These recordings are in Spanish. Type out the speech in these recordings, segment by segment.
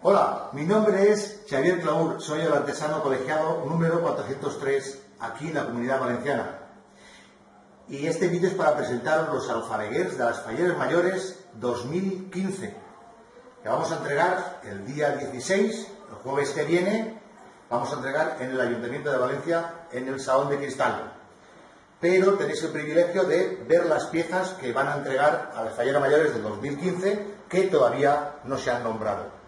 Hola, mi nombre es Xavier Claur, soy el artesano colegiado número 403 aquí en la Comunidad Valenciana. Y este vídeo es para presentaros los alfabeguers de las Falleres Mayores 2015, que vamos a entregar el día 16, el jueves que viene, vamos a entregar en el Ayuntamiento de Valencia, en el Salón de Cristal. Pero tenéis el privilegio de ver las piezas que van a entregar a las Falleras Mayores del 2015, que todavía no se han nombrado.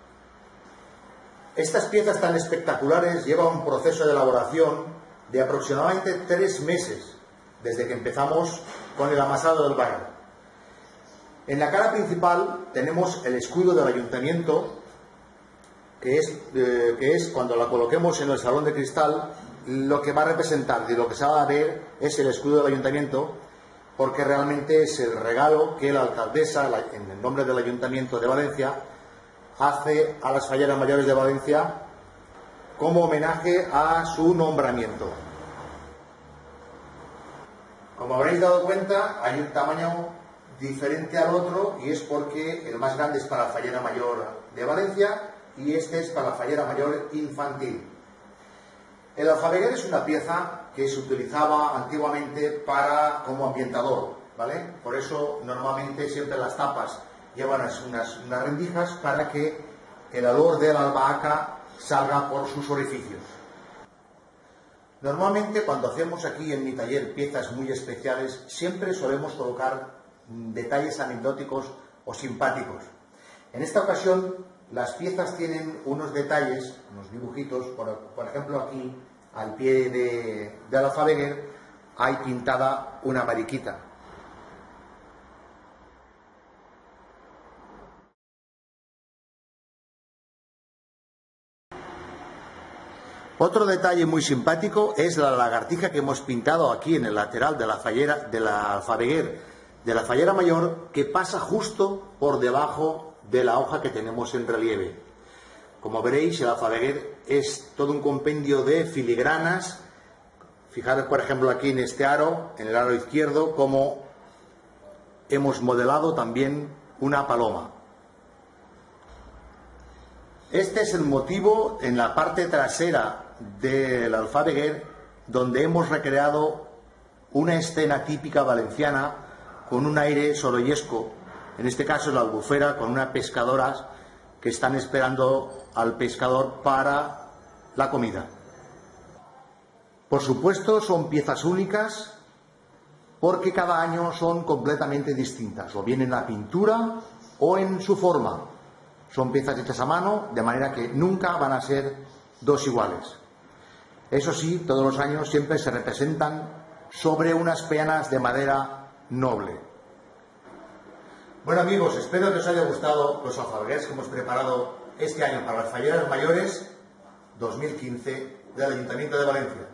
Estas piezas tan espectaculares llevan un proceso de elaboración de aproximadamente 3 meses, desde que empezamos con el amasado del barro. En la cara principal tenemos el escudo del ayuntamiento, que es cuando la coloquemos en el Salón de Cristal, lo que va a representar y lo que se va a ver es el escudo del ayuntamiento, porque realmente es el regalo que la alcaldesa, en el nombre del Ayuntamiento de Valencia, hace a las Falleras Mayores de Valencia como homenaje a su nombramiento. Como habréis dado cuenta, hay un tamaño diferente al otro, y es porque el más grande es para la Fallera Mayor de Valencia y este es para la Fallera Mayor infantil. El alfabeguer es una pieza que se utilizaba antiguamente como ambientador, ¿vale? Por eso normalmente siempre las tapas llevan unas rendijas para que el olor de la albahaca salga por sus orificios. Normalmente cuando hacemos aquí en mi taller piezas muy especiales, siempre solemos colocar detalles anecdóticos o simpáticos. En esta ocasión las piezas tienen unos detalles, unos dibujitos, por ejemplo aquí al pie del alfabeguer hay pintada una mariquita. Otro detalle muy simpático es la lagartija que hemos pintado aquí en el lateral de la alfabeguer de la Fallera Mayor, que pasa justo por debajo de la hoja que tenemos en relieve. Como veréis, el alfabeguer es todo un compendio de filigranas. Fijaros, por ejemplo, aquí en este aro, en el aro izquierdo, cómo hemos modelado también una paloma. Este es el motivo en la parte trasera del alfabeguer, donde hemos recreado una escena típica valenciana con un aire sorollesco, en este caso la albufera con unas pescadoras que están esperando al pescador para la comida. Por supuesto, son piezas únicas porque cada año son completamente distintas, o bien en la pintura o en su forma. Son piezas hechas a mano, de manera que nunca van a ser dos iguales. Eso sí, todos los años siempre se representan sobre unas peanas de madera noble. Bueno amigos, espero que os haya gustado los alfabeguers que hemos preparado este año para las Falleras Mayores 2015 del Ayuntamiento de Valencia.